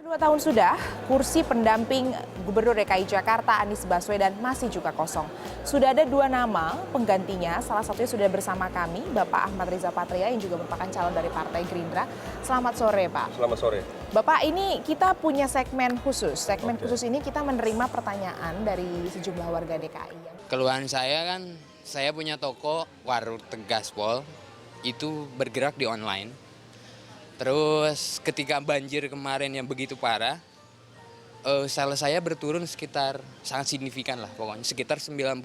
2 tahun sudah, kursi pendamping Gubernur DKI Jakarta Anies Baswedan masih juga kosong. Sudah ada 2 nama penggantinya, salah satunya sudah bersama kami, Bapak Ahmad Riza Patria yang juga merupakan calon dari Partai Gerindra. Selamat sore, Pak. Selamat sore. Bapak, ini kita punya segmen khusus. Segmen khusus ini kita menerima pertanyaan dari sejumlah warga DKI. Keluhan saya kan, saya punya toko warung Gaspol, itu bergerak di online. Terus ketika banjir kemarin yang begitu parah, sales saya berturun sekitar sangat signifikan lah pokoknya. Sekitar 90%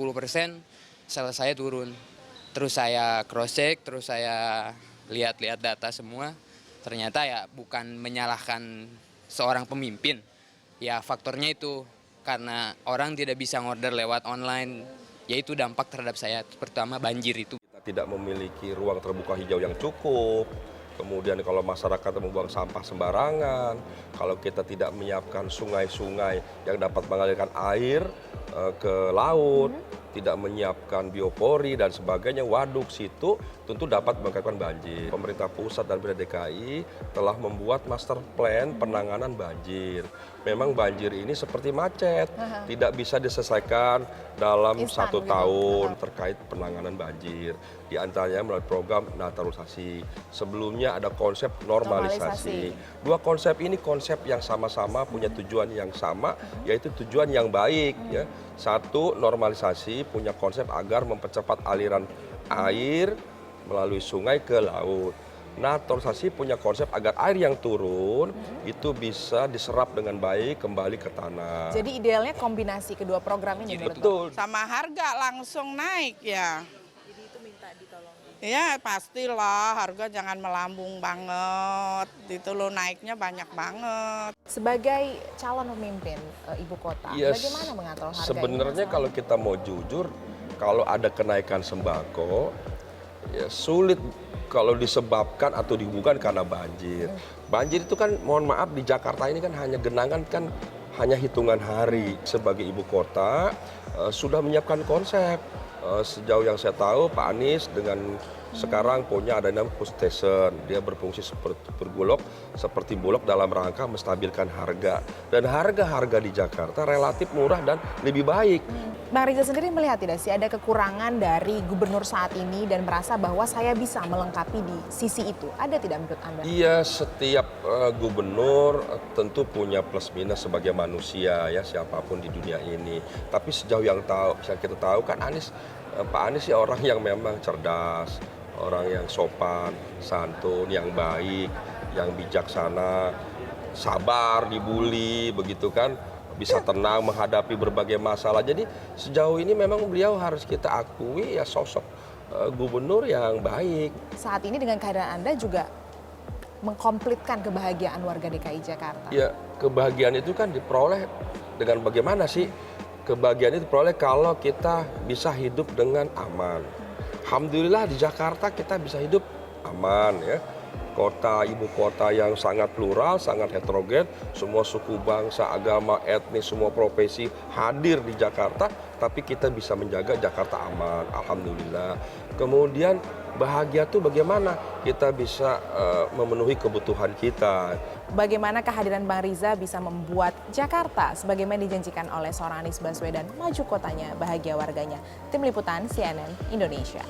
sales saya turun. Terus saya cross check, terus saya lihat-lihat data semua. Ternyata ya bukan menyalahkan seorang pemimpin. Ya faktornya itu karena orang tidak bisa ngorder lewat online. Yaitu dampak terhadap saya, pertama banjir itu. Kita tidak memiliki ruang terbuka hijau yang cukup. Kemudian kalau masyarakat membuang sampah sembarangan, kalau kita tidak menyiapkan sungai-sungai yang dapat mengalirkan air ke laut, tidak menyiapkan biopori dan sebagainya, waduk, situ, tentu dapat mengakibatkan banjir. Pemerintah pusat dan pemerintah DKI telah membuat master plan penanganan banjir. Memang banjir ini seperti macet, tidak bisa diselesaikan dalam Instan, 1 tahun terkait penanganan banjir. Di antaranya melalui program naturalisasi. Sebelumnya ada konsep normalisasi. 2 konsep ini konsep yang sama-sama punya tujuan yang sama, yaitu tujuan yang baik. Ya. 1, normalisasi punya konsep agar mempercepat aliran air melalui sungai ke laut. Naturalisasi punya konsep agar air yang turun itu bisa diserap dengan baik kembali ke tanah. Jadi idealnya kombinasi kedua program ini. Betul. Sama harga langsung naik ya. Jadi itu minta ditolong. Ya pastilah, harga jangan melambung banget. Itu loh naiknya banyak banget. Sebagai calon pemimpin ibu kota, bagaimana mengatur harga sebenarnya ini? Kalau kita mau jujur, kalau ada kenaikan sembako, ya sulit kalau disebabkan atau dihubungkan karena banjir. Banjir itu kan, mohon maaf, di Jakarta ini kan hanya genangan kan hanya hitungan hari. Sebagai ibu kota sudah menyiapkan konsep. Sejauh yang saya tahu, Pak Anies dengan sekarang punya ada namanya push station. Dia berfungsi seperti bulog dalam rangka menstabilkan harga. Dan harga-harga di Jakarta relatif murah dan lebih baik. Bang Riza sendiri melihat tidak sih ada kekurangan dari gubernur saat ini dan merasa bahwa saya bisa melengkapi di sisi itu? Ada tidak menurut Anda? Iya, setiap gubernur tentu punya plus minus sebagai manusia ya, siapapun di dunia ini. Tapi sejauh yang kita tahu kan Pak Anies ya orang yang memang cerdas, orang yang sopan, santun, yang baik, yang bijaksana, sabar dibully, begitu kan, bisa tenang menghadapi berbagai masalah. Jadi sejauh ini memang beliau harus kita akui ya sosok gubernur yang baik. Saat ini dengan kehadiran Anda juga mengkomplitkan kebahagiaan warga DKI Jakarta. Ya, kebahagiaan itu kan diperoleh dengan bagaimana sih? Kebahagiaan itu diperoleh kalau kita bisa hidup dengan aman. Alhamdulillah di Jakarta kita bisa hidup aman ya. Ibu kota yang sangat plural, sangat heterogen, semua suku bangsa, agama, etnis, semua profesi hadir di Jakarta, tapi kita bisa menjaga Jakarta aman, alhamdulillah. Kemudian bahagia tuh bagaimana kita bisa memenuhi kebutuhan kita. Bagaimana kehadiran Bang Riza bisa membuat Jakarta sebagaimana dijanjikan oleh seorang Anies Baswedan maju kotanya, bahagia warganya. Tim Liputan CNN Indonesia.